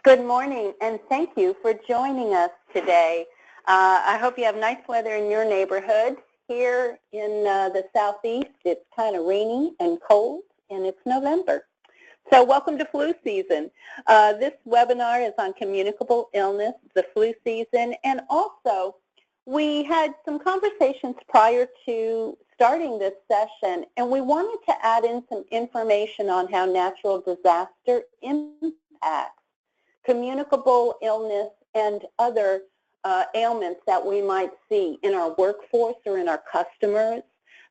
Good morning, and thank you for joining us today. I hope you have nice weather in your neighborhood. Here in the southeast, it's kind of rainy and cold, and it's November. So welcome to flu season. This webinar is on communicable illness, the flu season, and also we had some conversations prior to starting this session, and we wanted to add in some information on how natural disaster impacts communicable illness and other ailments that we might see in our workforce or in our customers,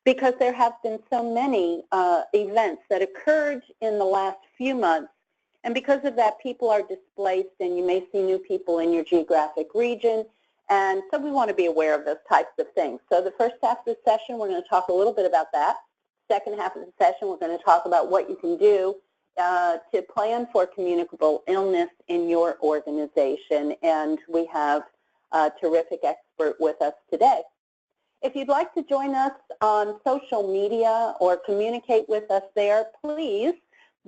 because there have been so many events that occurred in the last few months, and because of that people are displaced and you may see new people in your geographic region, and so we want to be aware of those types of things. So the first half of the session we're going to talk a little bit about that. Second half of the session we're going to talk about what you can do to plan for communicable illness in your organization, and we have a terrific expert with us today. If you'd like to join us on social media or communicate with us there, please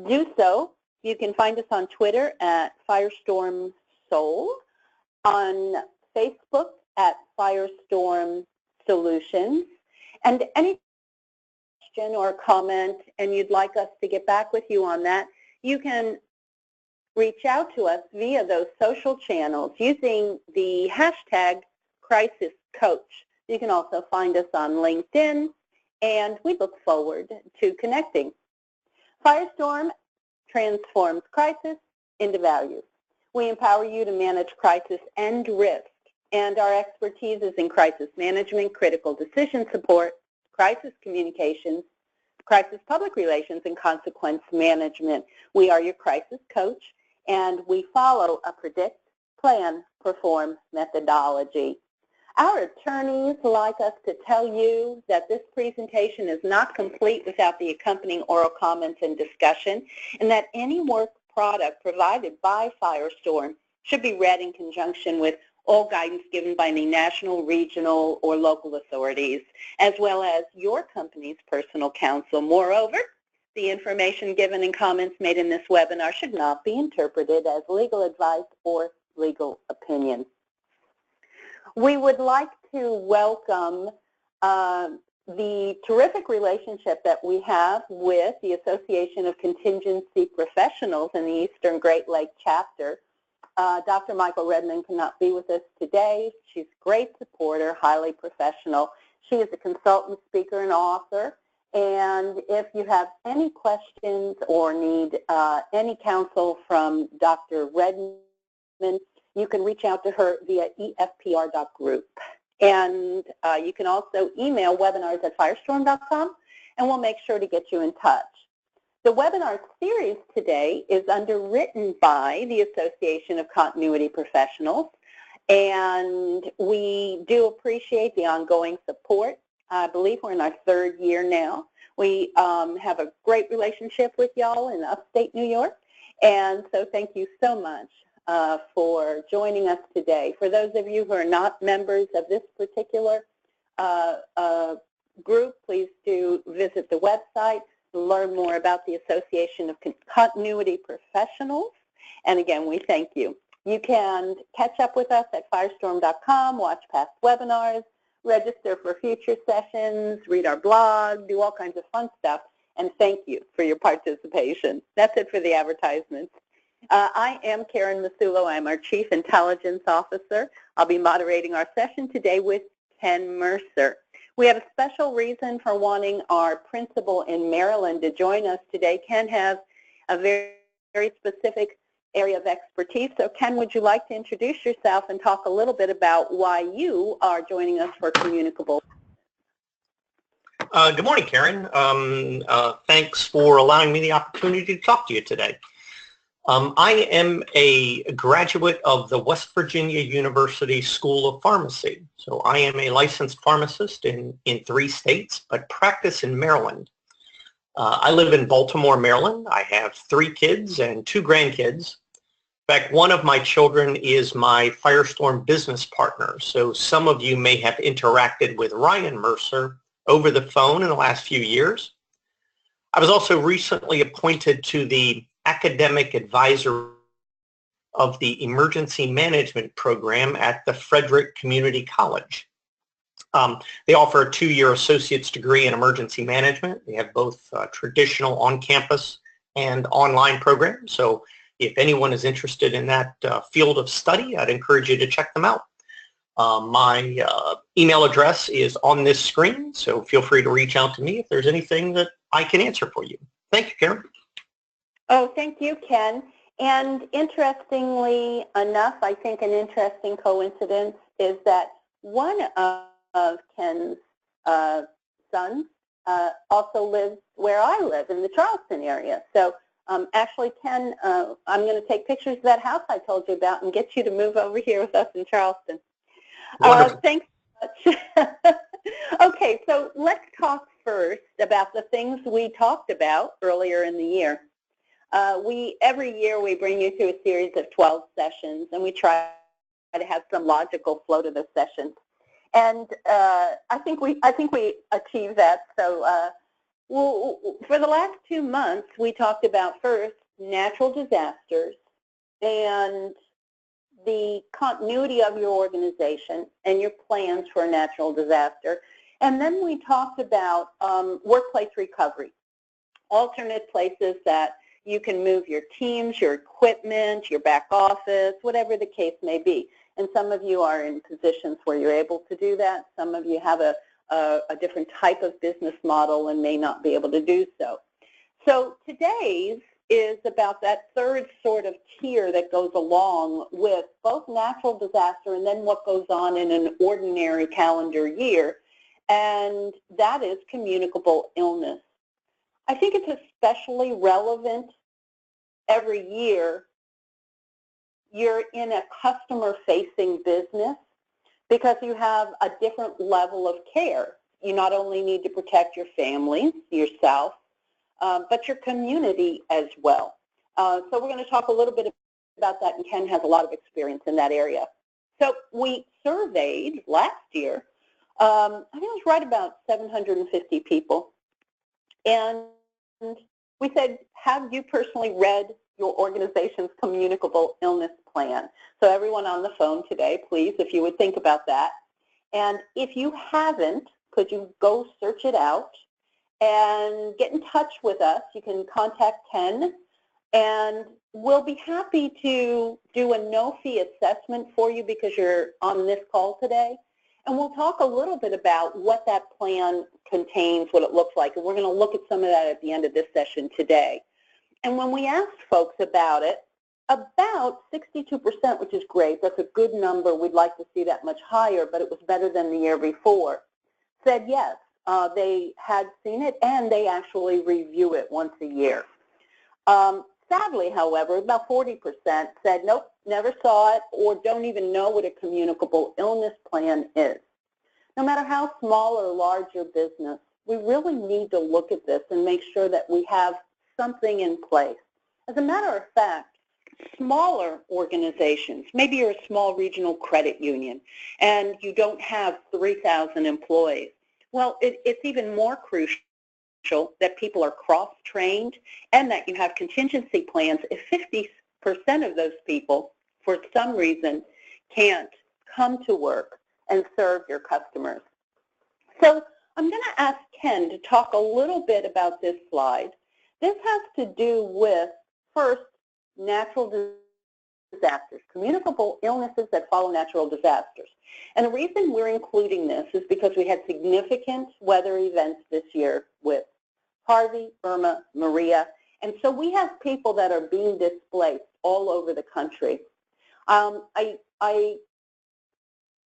do so. You can find us on Twitter at Firestorm Soul, on Facebook at Firestorm Solutions, and any question or comment and you'd like us to get back with you on that, you can reach out to us via those social channels using the hashtag Crisis Coach. You can also find us on LinkedIn, and we look forward to connecting. Firestorm transforms crisis into value. We empower you to manage crisis and risk, and our expertise is in crisis management, critical decision support, crisis communications, crisis public relations, and consequence management. We are your crisis coach, and we follow a Predict.Plan.Perform methodology. Our attorneys like us to tell you that this presentation is not complete without the accompanying oral comments and discussion, and that any work product provided by Firestorm should be read in conjunction with all guidance given by any national, regional, or local authorities, as well as your company's personal counsel. Moreover, the information given and comments made in this webinar should not be interpreted as legal advice or legal opinion. We would like to welcome the terrific relationship that we have with the Association of Contingency Professionals in the Eastern Great Lake Chapter. Dr. Michael Redmond cannot be with us today. She's a great supporter, highly professional. She is a consultant, speaker, and author. And if you have any questions or need any counsel from Dr. Redmond, you can reach out to her via efpr.group. And you can also email webinars@firestorm.com, and we'll make sure to get you in touch. The webinar series today is underwritten by the Association of Continuity Professionals, and we do appreciate the ongoing support. I believe we're in our third year now. We have a great relationship with y'all in upstate New York, and so thank you so much for joining us today. For those of you who are not members of this particular group, please do visit the website, learn more about the Association of Continuity Professionals, and again, we thank you. You can catch up with us at firestorm.com, watch past webinars, register for future sessions, read our blog, do all kinds of fun stuff, and thank you for your participation. That's it for the advertisements. I am Karen Masulo. I'm our Chief Intelligence Officer. I'll be moderating our session today with Ken Mercer. We have a special reason for wanting our principal in Maryland to join us today. Ken has a very specific area of expertise. So Ken, would you like to introduce yourself and talk a little bit about why you are joining us for Communicable? Good morning, Karen. Thanks for allowing me the opportunity to talk to you today. I am a graduate of the West Virginia University School of Pharmacy. So I am a licensed pharmacist in 3 states, but practice in Maryland. I live in Baltimore, Maryland. I have 3 kids and 2 grandkids. In fact, one of my children is my Firestorm business partner. So some of you may have interacted with Ryan Mercer over the phone in the last few years. I was also recently appointed to the academic advisor of the Emergency Management Program at the Frederick Community College. They offer a 2-year associate's degree in emergency management. They have both traditional on-campus and online programs. So if anyone is interested in that field of study, I'd encourage you to check them out. My email address is on this screen, so feel free to reach out to me if there's anything that I can answer for you. Thank you, Karen. Oh, thank you, Ken. And interestingly enough, I think an interesting coincidence is that one of Ken's sons also lives where I live in the Charleston area. So actually, Ken, I'm going to take pictures of that house I told you about and get you to move over here with us in Charleston. Thanks so much. Okay, so let's talk first about the things we talked about earlier in the year. Every year we bring you through a series of 12 sessions, and we try to have some logical flow to the sessions. And I think we achieved that. So for the last 2 months, we talked about first natural disasters and the continuity of your organization and your plans for a natural disaster. And then we talked about workplace recovery, alternate places that you can move your teams, your equipment, your back office, whatever the case may be. And some of you are in positions where you're able to do that. Some of you have a different type of business model and may not be able to do so. So today's is about that third sort of tier that goes along with both natural disaster and then what goes on in an ordinary calendar year, and that is communicable illness. I think it's especially relevant every year you're in a customer-facing business because you have a different level of care. You not only need to protect your family, yourself, but your community as well. So we're going to talk a little bit about that, and Ken has a lot of experience in that area. So we surveyed last year, I think it was right about 750 people, and we said, have you personally read your organization's communicable illness plan? So everyone on the phone today, please, if you would think about that. And if you haven't, could you go search it out and get in touch with us? You can contact Ken, and we'll be happy to do a no-fee assessment for you because you're on this call today. And we'll talk a little bit about what that plan contains, what it looks like, and we're going to look at some of that at the end of this session today. And when we asked folks about it, about 62%, which is great, that's a good number, we'd like to see that much higher, but it was better than the year before, said yes, they had seen it and they actually review it once a year. Sadly, however, about 40% said, nope, never saw it or don't even know what a communicable illness plan is. No matter how small or large your business, we really need to look at this and make sure that we have something in place. As a matter of fact, smaller organizations, maybe you're a small regional credit union and you don't have 3,000 employees. Well, it's even more crucial that people are cross-trained and that you have contingency plans if 50% of those people, for some reason, can't come to work and serve your customers. So I'm going to ask Ken to talk a little bit about this slide. This has to do with, first, natural disasters, communicable illnesses that follow natural disasters. And the reason we're including this is because we had significant weather events this year with Harvey, Irma, Maria, and so we have people that are being displaced all over the country. I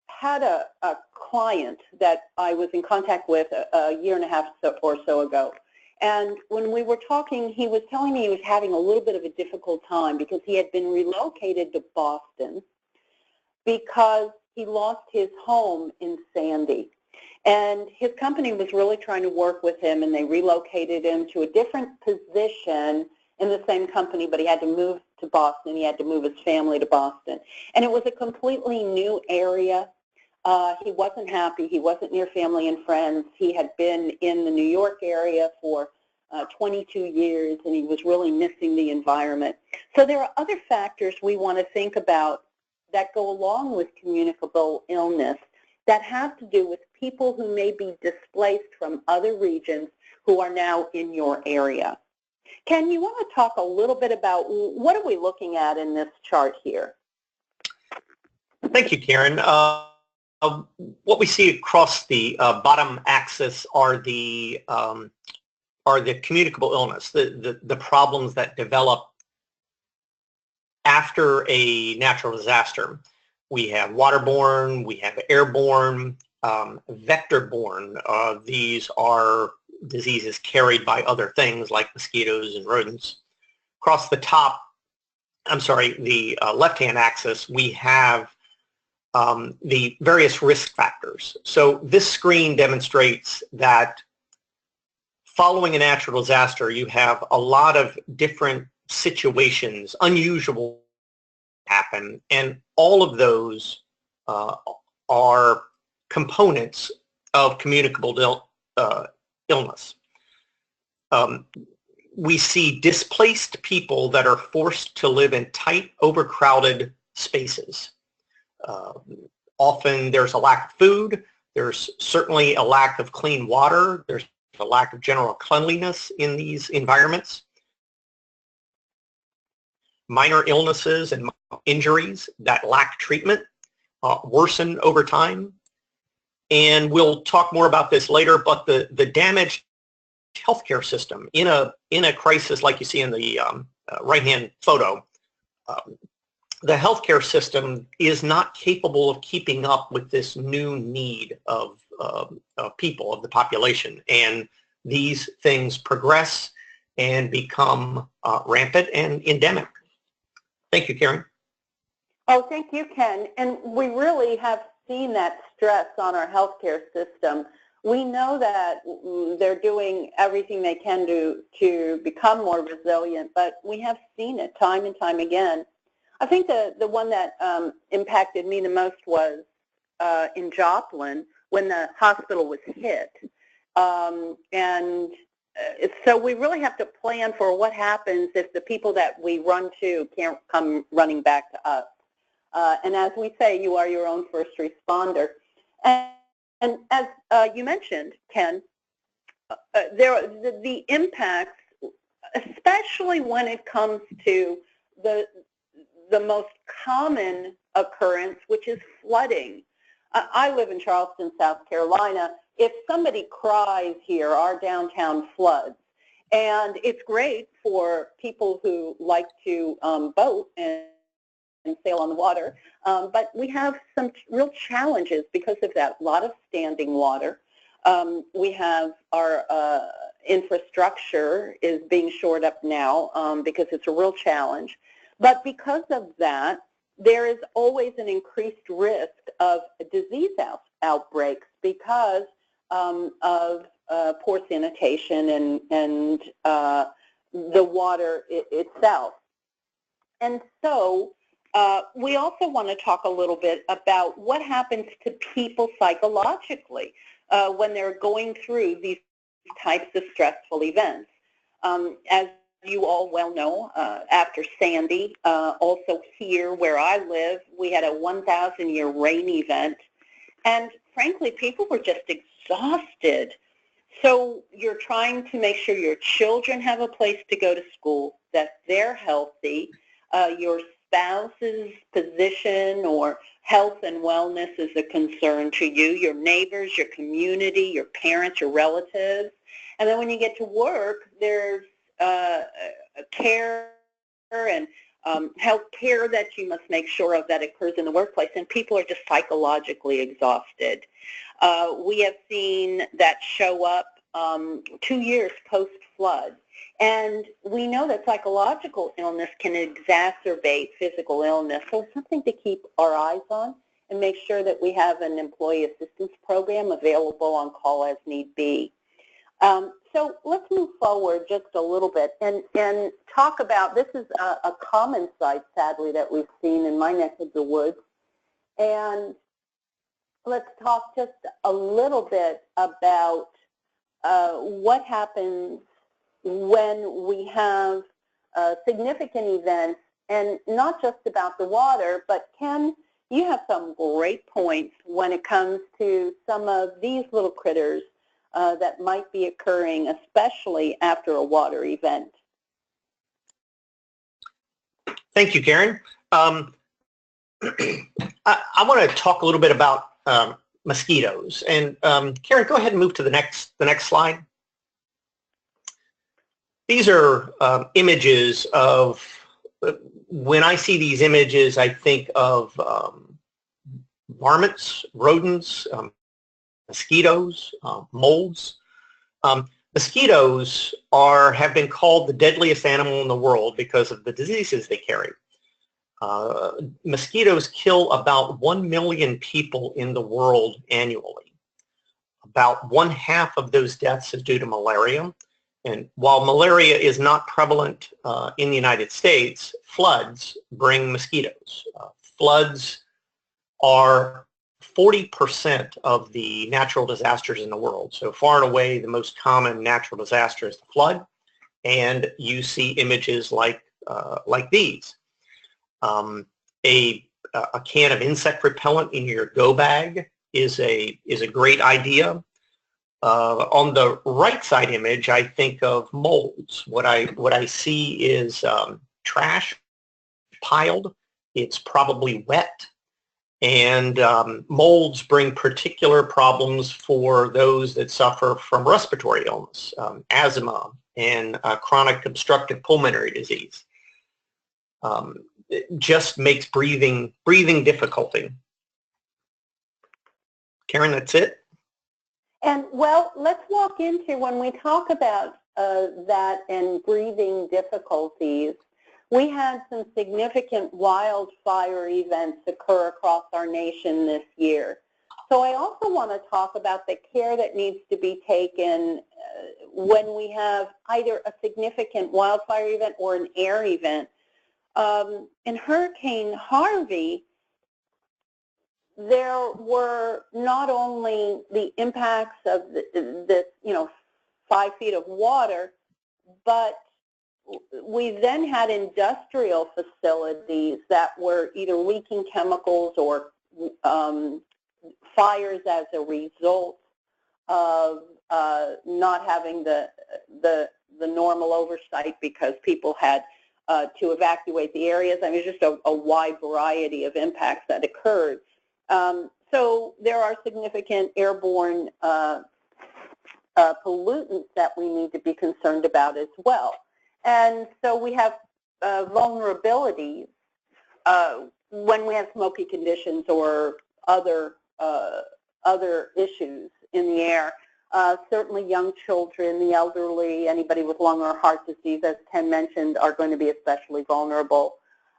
had a client that I was in contact with a year and a half or so ago, and when we were talking, he was telling me he was having a little bit of a difficult time because he had been relocated to Boston because he lost his home in Sandy. And his company was really trying to work with him, and they relocated him to a different position in the same company, but he had to move to Boston. He had to move his family to Boston. And it was a completely new area. He wasn't happy. He wasn't near family and friends. He had been in the New York area for 22 years, and he was really missing the environment. So there are other factors we want to think about that go along with communicable illness that have to do with people who may be displaced from other regions who are now in your area. Ken, you want to talk a little bit about what are we looking at in this chart here? Thank you, Karen. What we see across the bottom axis are the communicable illness, the problems that develop after a natural disaster. We have waterborne, we have airborne, vector-borne. These are diseases carried by other things like mosquitoes and rodents. Across the top, the left-hand axis, we have the various risk factors. So this screen demonstrates that following a natural disaster, you have a lot of different situations, unusual happen, and all of those are components of communicable illness. We see displaced people that are forced to live in tight, overcrowded spaces. Often there's a lack of food, there's certainly a lack of clean water, there's a lack of general cleanliness in these environments. Minor illnesses and injuries that lack treatment worsen over time. And we'll talk more about this later, but the damaged healthcare system in a crisis like you see in the right-hand photo, the healthcare system is not capable of keeping up with this new need of people, of the population. And these things progress and become rampant and endemic. Thank you, Karen. Oh, thank you, Ken. And we really have seen that stress on our healthcare system. We know that they're doing everything they can to become more resilient, but we have seen it time and time again. I think the one that impacted me the most was in Joplin when the hospital was hit. So we really have to plan for what happens if the people that we run to can't come running back to us. And as we say, you are your own first responder. And as you mentioned, Ken, the impacts, especially when it comes to the most common occurrence, which is flooding. I live in Charleston, South Carolina. If somebody cries here, our downtown floods. And it's great for people who like to boat and sail on the water, but we have some real challenges because of that. A lot of standing water. We have our infrastructure is being shored up now because it's a real challenge. But because of that, there is always an increased risk of disease outbreaks because of poor sanitation and the water itself. And so we also want to talk a little bit about what happens to people psychologically when they're going through these types of stressful events. As you all well know, after Sandy, also here where I live, we had a 1,000-year rain event. And frankly, people were just exhausted. So you're trying to make sure your children have a place to go to school, that they're healthy, your spouse's position or health and wellness is a concern to you, your neighbors, your community, your parents, your relatives. And then when you get to work, there's care and health care that you must make sure of that occurs in the workplace, and people are just psychologically exhausted. We have seen that show up 2 years post-flood, and we know that psychological illness can exacerbate physical illness, so it's something to keep our eyes on and make sure that we have an employee assistance program available on call as need be. So let's move forward just a little bit and talk about, this is a common sight, sadly, that we've seen in my neck of the woods. And let's talk just a little bit about what happens when we have significant events, and not just about the water, but Ken, you have some great points when it comes to some of these little critters that might be occurring, especially after a water event. Thank you, Karen. I want to talk a little bit about mosquitoes. And Karen, go ahead and move to the next slide. These are images of, when I see these images, I think of varmints, rodents, mosquitoes, molds. Mosquitoes have been called the deadliest animal in the world because of the diseases they carry. Mosquitoes kill about 1 million people in the world annually. About 1/2 of those deaths is due to malaria. And while malaria is not prevalent in the United States, floods bring mosquitoes. Floods are 40% of the natural disasters in the world. So far and away, the most common natural disaster is the flood, and you see images like these. A can of insect repellent in your go bag is a great idea. On the right side image, I think of molds. What I see is trash piled. It's probably wet. And molds bring particular problems for those that suffer from respiratory illness, asthma, and chronic obstructive pulmonary disease. It just makes breathing difficulty. Karen, that's it? And well, let's walk into, when we talk about that and breathing difficulties, we had some significant wildfire events occur across our nation this year. So I also want to talk about the care that needs to be taken when we have either a significant wildfire event or an air event. In Hurricane Harvey, there were not only the impacts of this 5 feet of water, but we then had industrial facilities that were either leaking chemicals or fires as a result of not having the normal oversight because people had to evacuate the areas. I mean, just a wide variety of impacts that occurred. So there are significant airborne pollutants that we need to be concerned about as well. And so we have vulnerabilities when we have smoky conditions or other issues in the air. Certainly young children, the elderly, anybody with lung or heart disease, as Ken mentioned, are going to be especially vulnerable.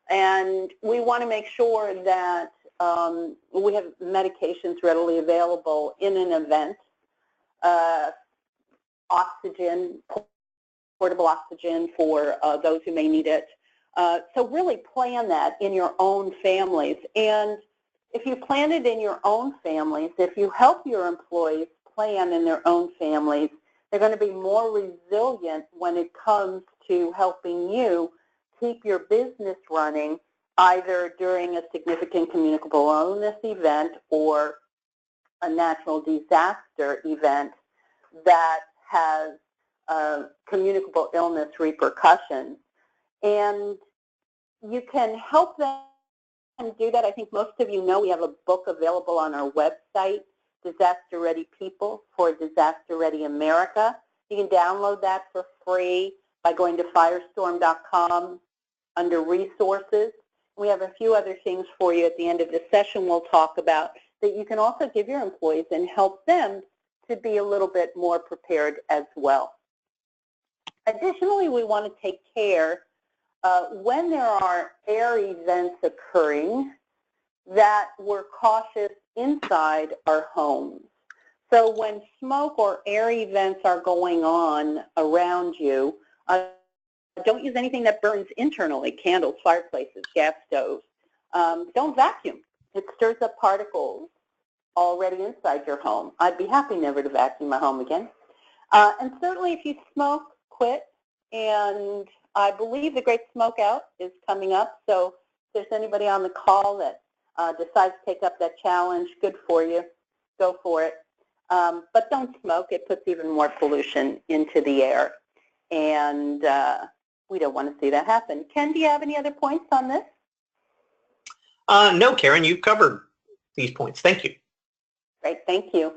And we want to make sure that we have medications readily available in an event, oxygen, portable oxygen for those who may need it. So really plan that in your own families. And if you plan it in your own families, if you help your employees plan in their own families, they're going to be more resilient when it comes to helping you keep your business running, either during a significant communicable illness event or a natural disaster event that has communicable illness repercussions. And you can help them do that. I think most of you know we have a book available on our website, Disaster Ready People for Disaster Ready America. You can download that for free by going to firestorm.com under resources. We have a few other things for you at the end of the session we'll talk about that you can also give your employees and help them to be a little bit more prepared as well. Additionally, we want to take care when there are air events occurring that we're cautious inside our homes. So when smoke or air events are going on around you, don't use anything that burns internally, candles, fireplaces, gas stoves. Don't vacuum. It stirs up particles already inside your home. I'd be happy never to vacuum my home again. And certainly if you smoke, quit. And I believe the Great Smokeout is coming up, so if there's anybody on the call that decides to take up that challenge, good for you. Go for it. But don't smoke. It puts even more pollution into the air, and we don't want to see that happen. Ken, do you have any other points on this? No, Karen, you've covered these points. Thank you. Great, thank you.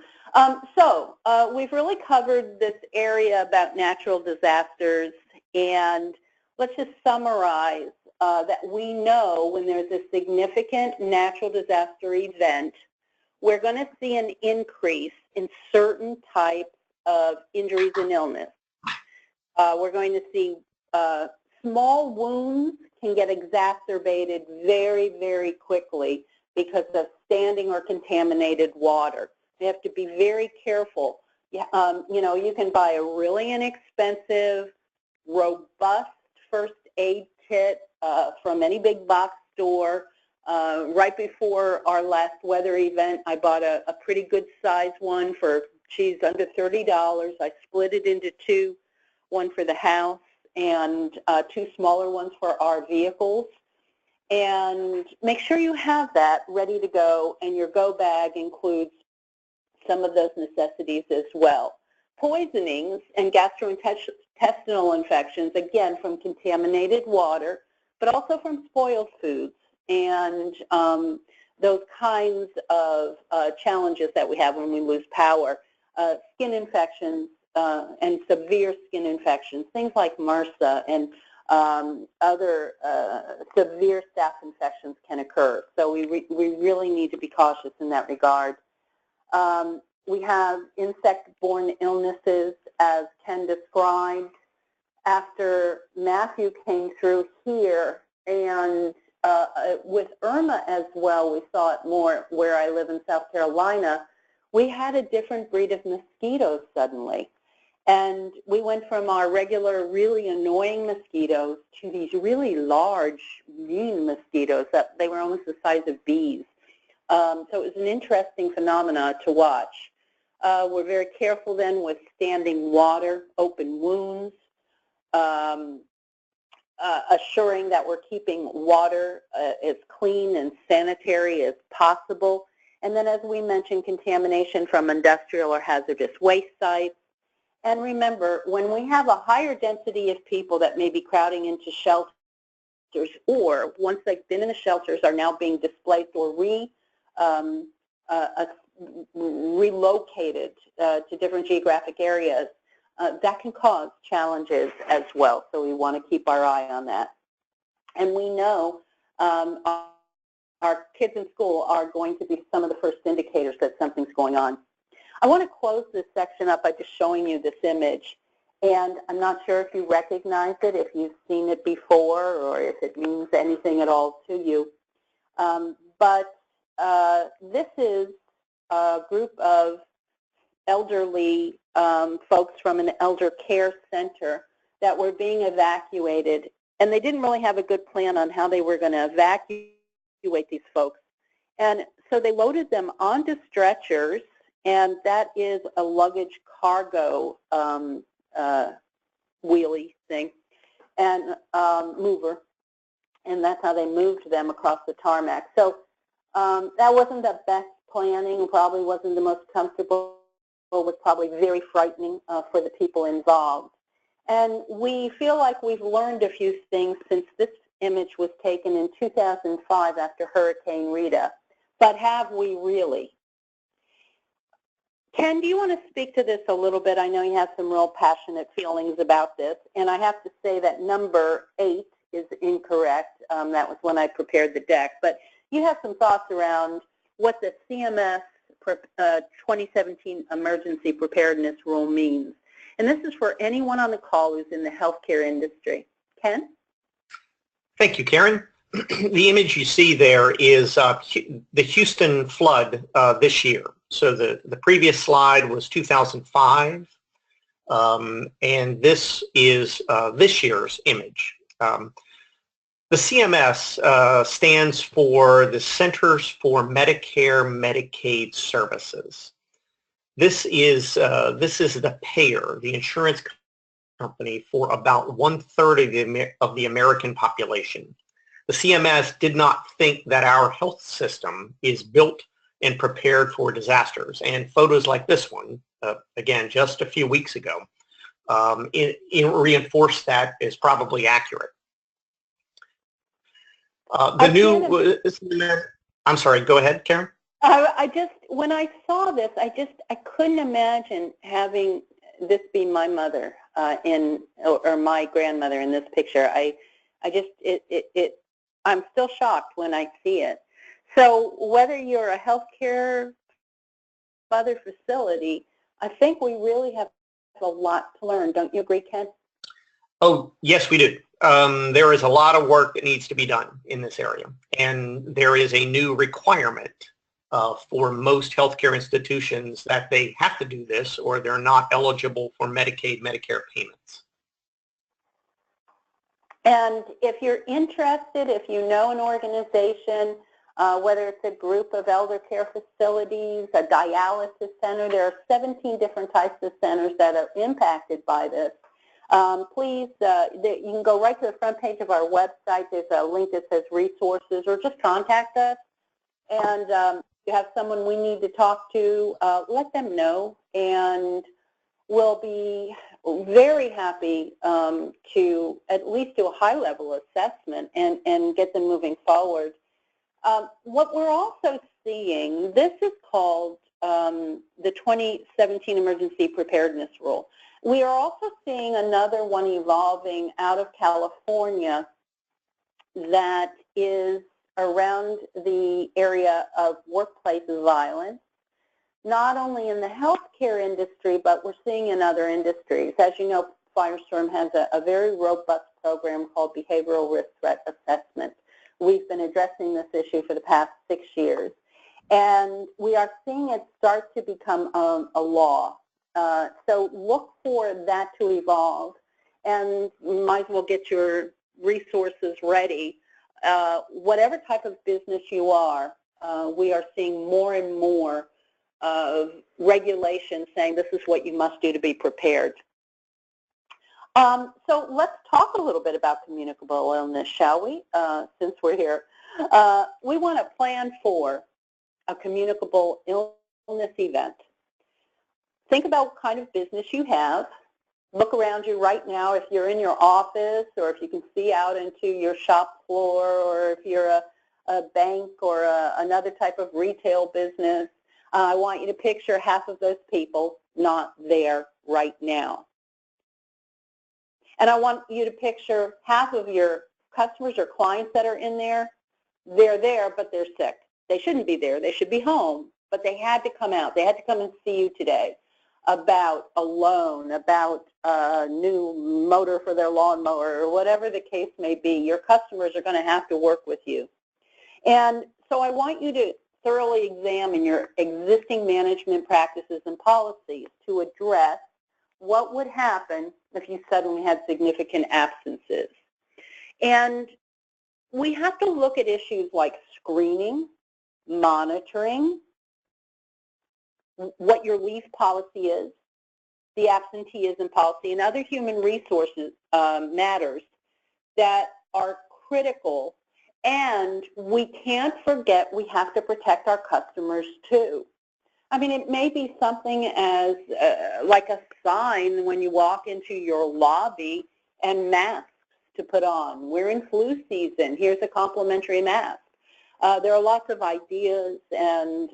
We've really covered this area about natural disasters, and let's just summarize that we know when there's a significant natural disaster event, we're going to see an increase in certain types of injuries and illness. We're going to see small wounds can get exacerbated very, very quickly because of standing or contaminated water. You have to be very careful. You know, you can buy a really inexpensive, robust first aid kit from any big box store. Right before our last weather event, I bought a pretty good size one for, under $30. I split it into two, one for the house and two smaller ones for our vehicles. And make sure you have that ready to go, and your go bag includes some of those necessities as well. Poisonings and gastrointestinal infections, again, from contaminated water, but also from spoiled foods and those kinds of challenges that we have when we lose power. Skin infections and severe skin infections, things like MRSA and other severe staph infections can occur. So we really need to be cautious in that regard. We have insect-borne illnesses, as Ken described. After Matthew came through here, and with Irma as well, we saw it more where I live in South Carolina, we had a different breed of mosquitoes suddenly. And we went from our regular, really annoying mosquitoes to these really large, mean mosquitoes that they were almost the size of bees. So it was an interesting phenomena to watch. We're very careful then with standing water, open wounds, assuring that we're keeping water as clean and sanitary as possible. And then, as we mentioned, contamination from industrial or hazardous waste sites. And remember, when we have a higher density of people that may be crowding into shelters, or once they've been in the shelters are now being displaced or relocated to different geographic areas, that can cause challenges as well. So we want to keep our eye on that. And we know our kids in school are going to be some of the first indicators that something's going on. I want to close this section up by just showing you this image. And I'm not sure if you recognize it, if you've seen it before, or if it means anything at all to you. This is a group of elderly folks from an elder care center that were being evacuated. And they didn't really have a good plan on how they were going to evacuate these folks. And so they loaded them onto stretchers, and that is a luggage cargo wheelie thing and mover, and that's how they moved them across the tarmac. So that wasn't the best planning, probably wasn't the most comfortable, was probably very frightening for the people involved. And we feel like we've learned a few things since this image was taken in 2005 after Hurricane Rita. But have we really? Ken, do you want to speak to this a little bit? I know you have some real passionate feelings about this. And I have to say that number 8 is incorrect. That was when I prepared the deck. But you have some thoughts around what the CMS 2017 Emergency Preparedness Rule means. And this is for anyone on the call who's in the healthcare industry. Ken? Thank you, Karen. The image you see there is the Houston flood this year. So the previous slide was 2005, and this is this year's image. The CMS stands for the Centers for Medicare Medicaid Services. This is the payer, the insurance company for about 1/3 of the American population. The CMS did not think that our health system is built and prepared for disasters. And photos like this one, again, just a few weeks ago, it reinforced that is probably accurate. I'm sorry, go ahead, Karen. When I saw this, I couldn't imagine having this be my mother or my grandmother in this picture. I'm still shocked when I see it. So whether you're a healthcare other facility, I think we really have a lot to learn. Don't you agree, Ken? Oh, yes, we do. There is a lot of work that needs to be done in this area, and there is a new requirement for most healthcare institutions that they have to do this or they're not eligible for Medicaid, Medicare payments. And if you're interested, if you know an organization, whether it's a group of elder care facilities, a dialysis center, there are 17 different types of centers that are impacted by this. Please, you can go right to the front page of our website. There's a link that says resources, or just contact us. And if you have someone we need to talk to, let them know, and we'll be very happy to at least do a high-level assessment and get them moving forward. What we're also seeing, this is called the 2017 Emergency Preparedness Rule. We are also seeing another one evolving out of California that is around the area of workplace violence, not only in the healthcare industry, but we're seeing in other industries. As you know, Firestorm has a very robust program called Behavioral Risk Threat Assessment. We've been addressing this issue for the past 6 years, and we are seeing it start to become a law. So look for that to evolve, and you might as well get your resources ready. Whatever type of business you are, we are seeing more and more of regulations saying this is what you must do to be prepared. So let's talk a little bit about communicable illness, shall we, since we're here. We want to plan for a communicable illness event. Think about what kind of business you have. Look around you right now if you're in your office, or if you can see out into your shop floor, or if you're a bank or another type of retail business. I want you to picture half of those people not there right now. And I want you to picture half of your customers or clients that are in there. They're there, but they're sick. They shouldn't be there. They should be home, but they had to come out. They had to come and see you today about a loan, about a new motor for their lawnmower, or whatever the case may be. Your customers are going to have to work with you. And so I want you to thoroughly examine your existing management practices and policies to address what would happen if you suddenly had significant absences. And we have to look at issues like screening, monitoring, what your leave policy is, the absenteeism policy, and other human resources matters that are critical. And we can't forget we have to protect our customers too. I mean, it may be something as like a sign when you walk into your lobby and masks to put on. We're in flu season. Here's a complimentary mask. There are lots of ideas and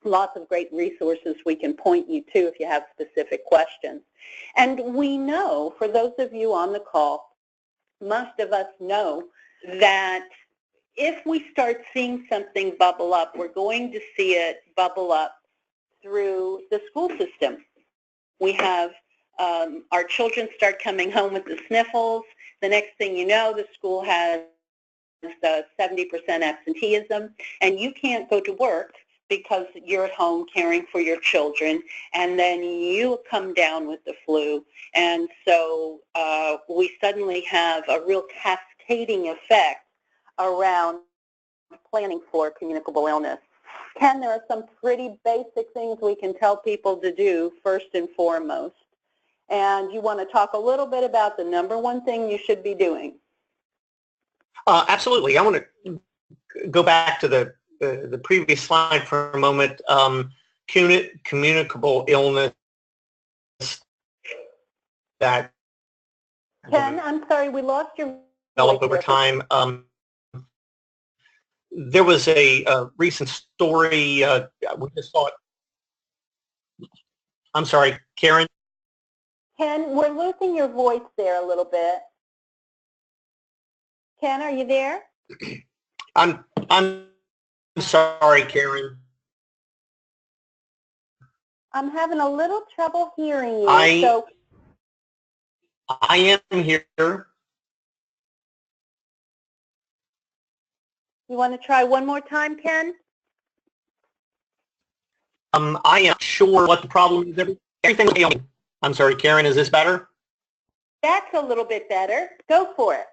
lots of great resources we can point you to if you have specific questions. And we know, for those of you on the call, most of us know that if we start seeing something bubble up, we're going to see it bubble up through the school system. We have our children start coming home with the sniffles. The next thing you know, the school has 70% absenteeism, and you can't go to work because you're at home caring for your children, and then you come down with the flu. And so we suddenly have a real cascading effect around planning for communicable illness. Ken, there are some pretty basic things we can tell people to do first and foremost. and you want to talk a little bit about the number one thing you should be doing. Absolutely. I want to go back to the previous slide for a moment. Communicable illness that Ken, I'm sorry, we lost your develop voice over there. time. There was a recent story. We just saw it. I'm sorry, Karen. Ken, we're losing your voice there a little bit. Ken, are you there? I'm sorry, Karen. I'm having a little trouble hearing you. I am here. You want to try one more time, Ken? I am sure what the problem is. Everything's failing. I'm sorry, Karen, is this better? That's a little bit better. Go for it.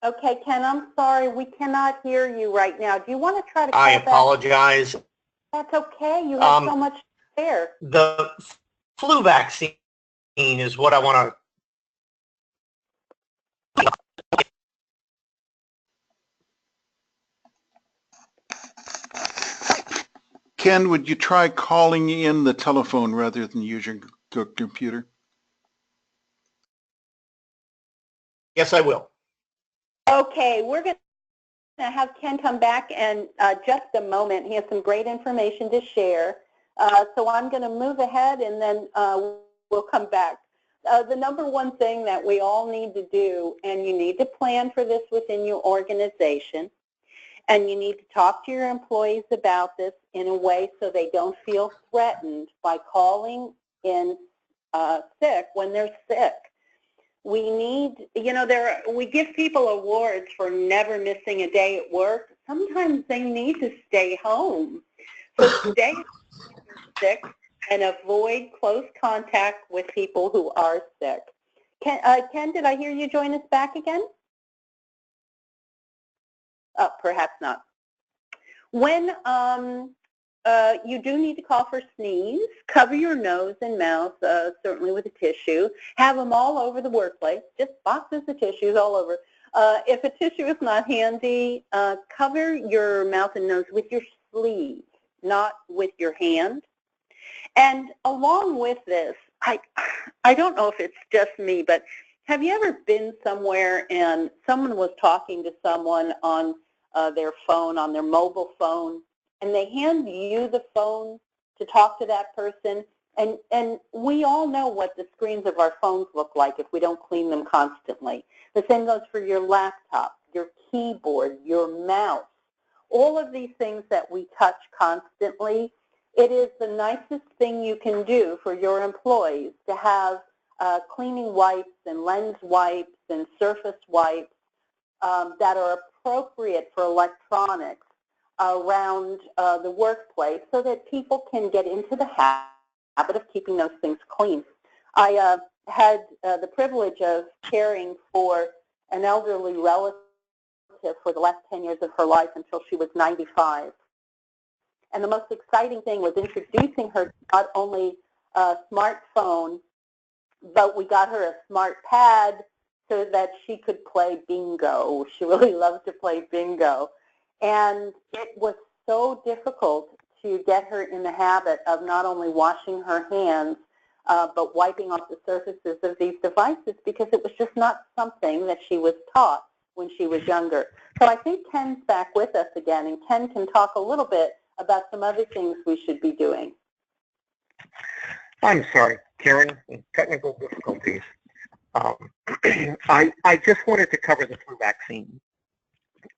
Okay, Ken, I'm sorry. We cannot hear you right now. Do you want to try to call I back? apologize. That's okay. You have so much to share. The flu vaccine is what I want to. Ken, would you try calling in the telephone rather than using your computer? Yes, I will. Okay, we're going to have Ken come back in just a moment. He has some great information to share. So I'm going to move ahead and then we'll come back. The number one thing that we all need to do, and you need to plan for this within your organization, and you need to talk to your employees about this in a way so they don't feel threatened by calling in sick when they're sick. We need, you know, we give people awards for never missing a day at work. Sometimes they need to stay home. So stay sick and avoid close contact with people who are sick. Ken, did I hear you join us back again? Oh, perhaps not. When you do need to call for sneeze, cover your nose and mouth, certainly with a tissue. Have them all over the workplace, just boxes of tissues all over. If a tissue is not handy, cover your mouth and nose with your sleeve, not with your hand. And along with this, I don't know if it's just me, but have you ever been somewhere and someone was talking to someone on their phone, on their mobile phone, and they hand you the phone to talk to that person, and we all know what the screens of our phones look like if we don't clean them constantly. The same goes for your laptop, your keyboard, your mouse, all of these things that we touch constantly. It is the nicest thing you can do for your employees to have cleaning wipes and lens wipes and surface wipes that are appropriate for electronics around the workplace so that people can get into the habit of keeping those things clean. I had the privilege of caring for an elderly relative for the last 10 years of her life until she was 95. And the most exciting thing was introducing her to not only a smartphone, but we got her a smart pad so that she could play bingo. She really loves to play bingo. And it was so difficult to get her in the habit of not only washing her hands, but wiping off the surfaces of these devices because it was just not something that she was taught when she was younger. So I think Ken's back with us again, and Ken can talk a little bit about some other things we should be doing. I'm sorry, Karen, technical difficulties. I just wanted to cover the flu vaccine.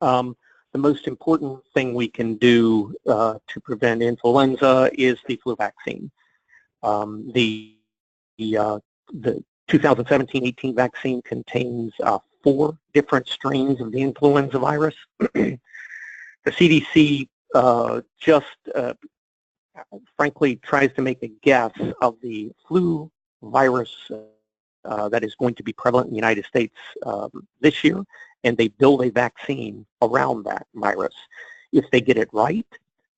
The most important thing we can do to prevent influenza is the flu vaccine. The 2017-18 vaccine contains 4 different strains of the influenza virus. The CDC frankly tries to make a guess of the flu virus that is going to be prevalent in the United States this year, and they build a vaccine around that virus. If they get it right,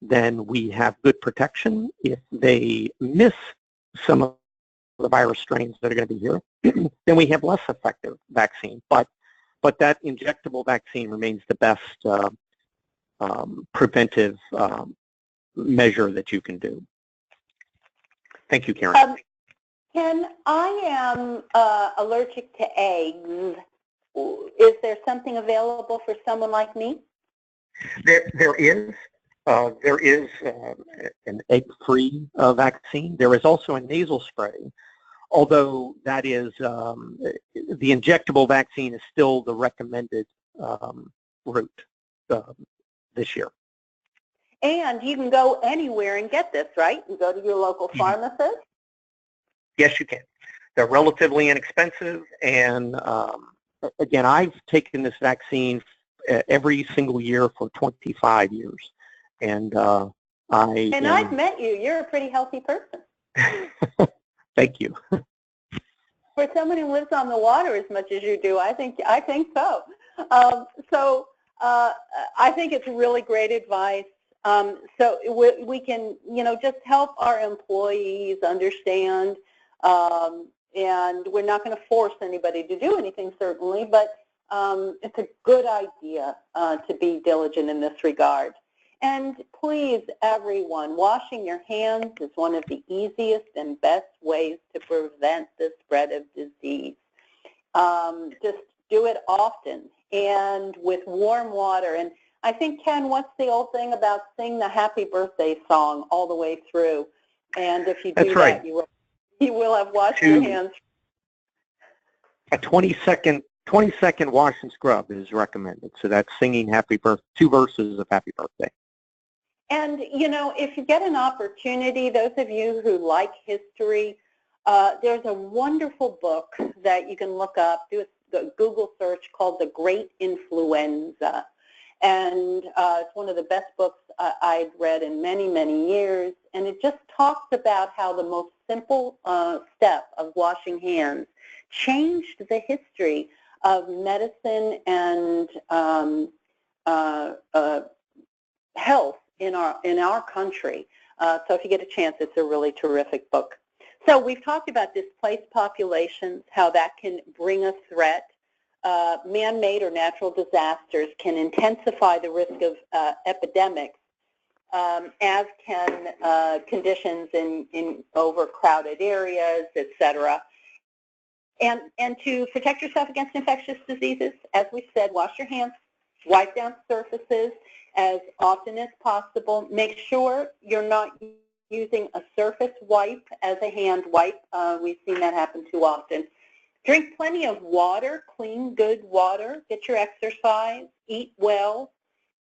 then we have good protection. If they miss some of the virus strains that are going to be here, then we have less effective vaccine. But that injectable vaccine remains the best preventive measure that you can do. Thank you, Karen. Ken, I am allergic to eggs. Is there something available for someone like me? There is. There is an egg-free vaccine. There is also a nasal spray, although that is, the injectable vaccine is still the recommended route this year. And you can go anywhere and get this, right? You go to your local pharmacist? Yes, you can. They're relatively inexpensive, and again, I've taken this vaccine every single year for 25 years. And I've met you. You're a pretty healthy person. Thank you. For someone who lives on the water as much as you do, I think so. I think it's really great advice. So we can, just help our employees understand, and we're not going to force anybody to do anything, certainly, but it's a good idea to be diligent in this regard. And please, everyone, washing your hands is one of the easiest and best ways to prevent the spread of disease. Just do it often and with warm water. And I think, Ken, what's the old thing about sing the happy birthday song all the way through? And if you do that, you will have washed your hands. A 20-second wash and scrub is recommended. So that's singing happy birthday, 2 verses of happy birthday. And, if you get an opportunity, those of you who like history, there's a wonderful book that you can look up, do a Google search called The Great Influenza. And it's one of the best books I've read in many, many years. And it just talks about how the most simple step of washing hands changed the history of medicine and health in our country. So if you get a chance, it's a really terrific book. So we've talked about displaced populations, how that can bring a threat. Man-made or natural disasters can intensify the risk of epidemics, as can conditions in overcrowded areas, etc. And to protect yourself against infectious diseases, as we said, wash your hands, wipe down surfaces as often as possible. Make sure you're not using a surface wipe as a hand wipe. We've seen that happen too often. Drink plenty of water, clean, good water. Get your exercise. Eat well.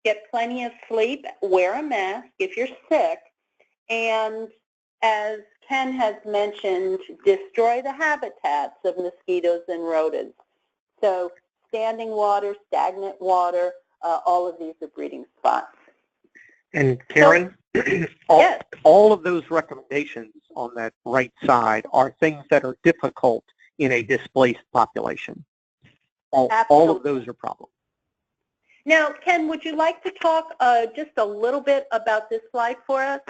Get plenty of sleep. Wear a mask if you're sick. And as Ken has mentioned, destroy the habitats of mosquitoes and rodents. So standing water, stagnant water, all of these are breeding spots. And Karen, all of those recommendations on that right side are things that are difficult in a displaced population. All of those are problems. Now, Ken, would you like to talk just a little bit about this slide for us,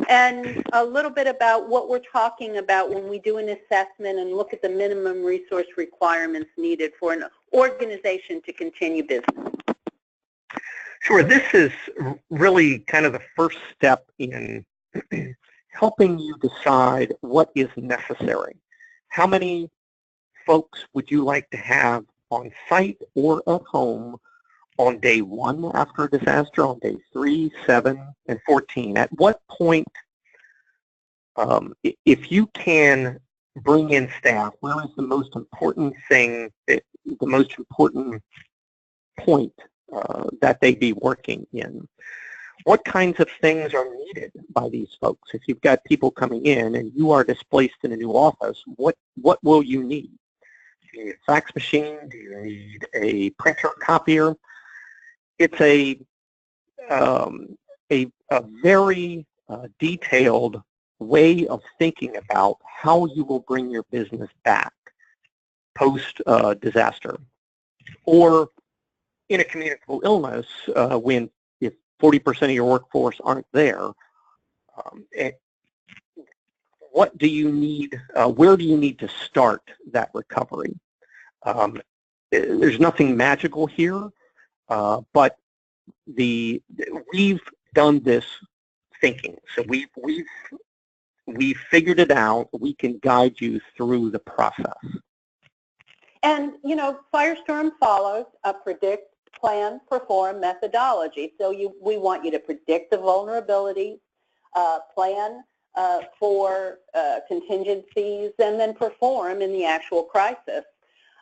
and a little bit about what we're talking about when we do an assessment and look at the minimum resource requirements needed for an organization to continue business? Sure. This is really kind of the first step in helping you decide what is necessary. How many folks would you like to have on site or at home on day 1 after a disaster, on day 3, 7, and 14? At what point, if you can bring in staff, where is the most important thing, the most important point that they be working in? What kinds of things are needed by these folks? If you've got people coming in and you are displaced in a new office, what will you need? Do you need a fax machine? Do you need a printer copier? It's a very detailed way of thinking about how you will bring your business back post disaster, or in a communicable illness, when if 40% of your workforce aren't there, what do you need, where do you need to start that recovery? There's nothing magical here, but we've done this thinking. So we've figured it out. We can guide you through the process. And, you know, Firestorm follows a Predict.Plan.Perform methodology. So we want you to predict the vulnerability, plan for contingencies, and then perform in the actual crisis.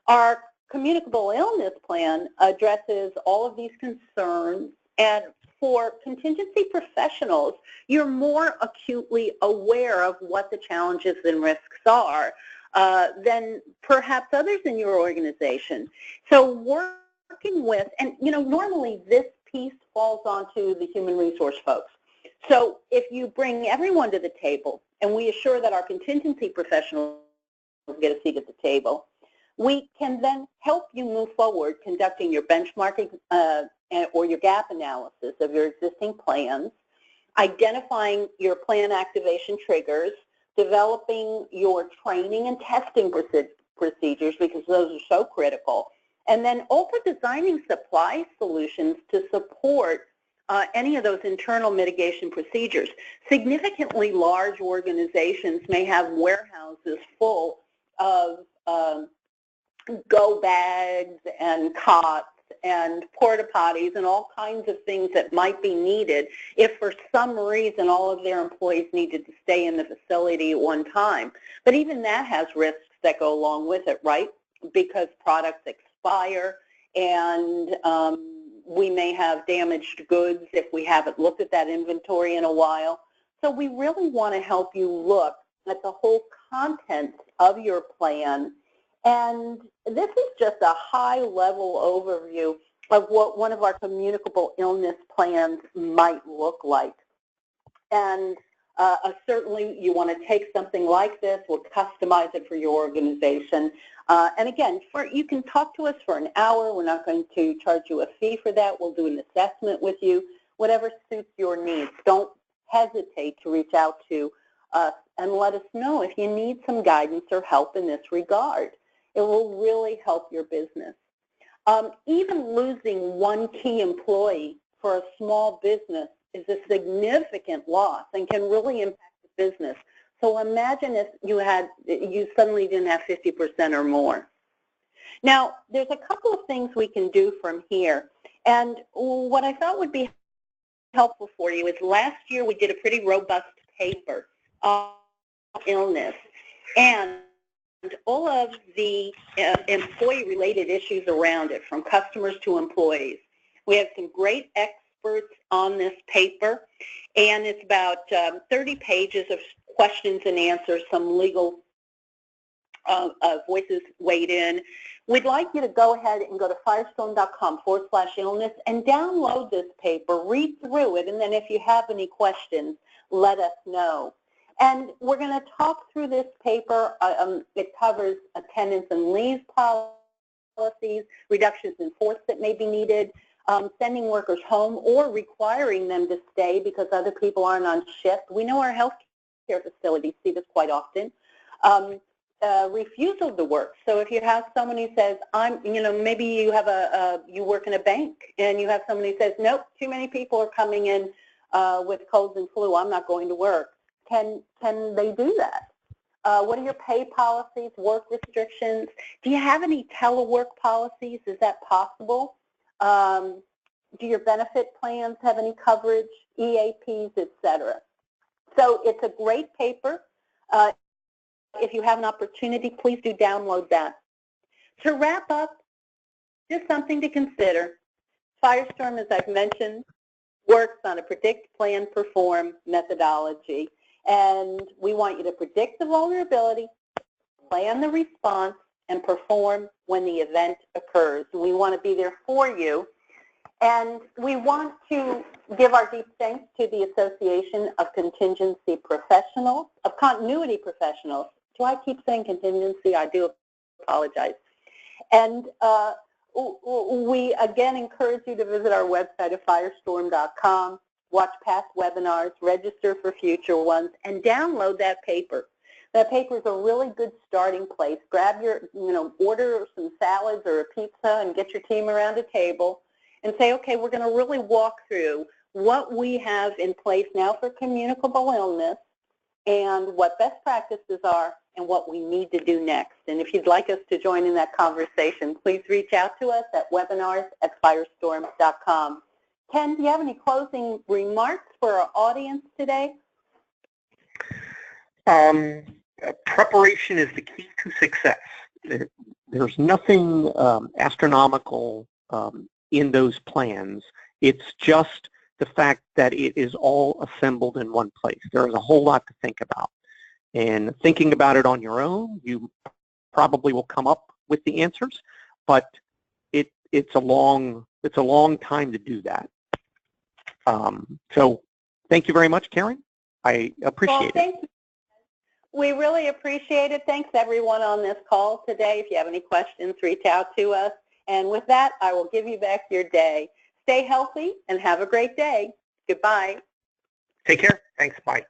Our communicable illness plan addresses all of these concerns, and for contingency professionals, you're more acutely aware of what the challenges and risks are than perhaps others in your organization. So working with, and you know, normally this piece falls onto the human resource folks. So if you bring everyone to the table, and we assure that our contingency professionals get a seat at the table, we can then help you move forward conducting your benchmarking or your gap analysis of your existing plans, identifying your plan activation triggers, developing your training and testing procedures, because those are so critical, and then also designing supply solutions to support any of those internal mitigation procedures. Significantly large organizations may have warehouses full of go bags and cots and porta potties and all kinds of things that might be needed if for some reason all of their employees needed to stay in the facility at one time. But even that has risks that go along with it, right? Because products expire, and we may have damaged goods if we haven't looked at that inventory in a while. So we really want to help you look at the whole content of your plan. And this is just a high-level overview of what one of our communicable illness plans might look like. And certainly you want to take something like this, we'll customize it for your organization. And again, you can talk to us for an hour. We're not going to charge you a fee for that. We'll do an assessment with you, whatever suits your needs. Don't hesitate to reach out to us and let us know if you need some guidance or help in this regard. It will really help your business. Even losing one key employee for a small business is a significant loss and can really impact the business. So imagine if you suddenly didn't have 50% or more. Now, there's a couple of things we can do from here. And what I thought would be helpful for you is last year we did a pretty robust paper on illness and all of the employee-related issues around it, from customers to employees. We have some great experts on this paper, and it's about 30 pages of questions and answers, some legal voices weighed in. We'd like you to go ahead and go to firestorm.com/illness and download this paper, read through it, and then if you have any questions, let us know. And we're going to talk through this paper. It covers attendance and leave policies, reductions in force that may be needed, sending workers home or requiring them to stay because other people aren't on shift. We know our healthcare facilities see this quite often. Refusal to work. So if you have someone who says, maybe you have you work in a bank and you have someone who says, nope, too many people are coming in with colds and flu, I'm not going to work. Can they do that? What are your pay policies, work restrictions? Do you have any telework policies? Is that possible? Do your benefit plans have any coverage, EAPs, etc.? So it's a great paper. If you have an opportunity, please do download that. To wrap up, just something to consider. Firestorm, as I've mentioned, works on a Predict.Plan.Perform methodology. And we want you to predict the vulnerability, plan the response, and perform when the event occurs. We want to be there for you. And we want to give our deep thanks to the Association of Contingency Professionals, of Continuity Professionals. Do I keep saying contingency? I do apologize. And we again encourage you to visit our website at firestorm.com, watch past webinars, register for future ones, and download that paper. That paper is a really good starting place. Grab your, order some salads or a pizza and get your team around a table and say, okay, we're going to really walk through what we have in place now for communicable illness and what best practices are and what we need to do next. And if you'd like us to join in that conversation, please reach out to us at webinars@firestorm.com. Ken, do you have any closing remarks for our audience today? Preparation is the key to success. There's nothing astronomical in those plans. It's just the fact that it is all assembled in one place. There is a whole lot to think about. And thinking about it on your own, you probably will come up with the answers, but it's a long time to do that. So thank you very much, Karen. I appreciate it. You. We really appreciate it. Thanks everyone on this call today. If you have any questions, reach out to us. And with that, I will give you back your day. Stay healthy and have a great day. Goodbye. Take care. Thanks. Bye.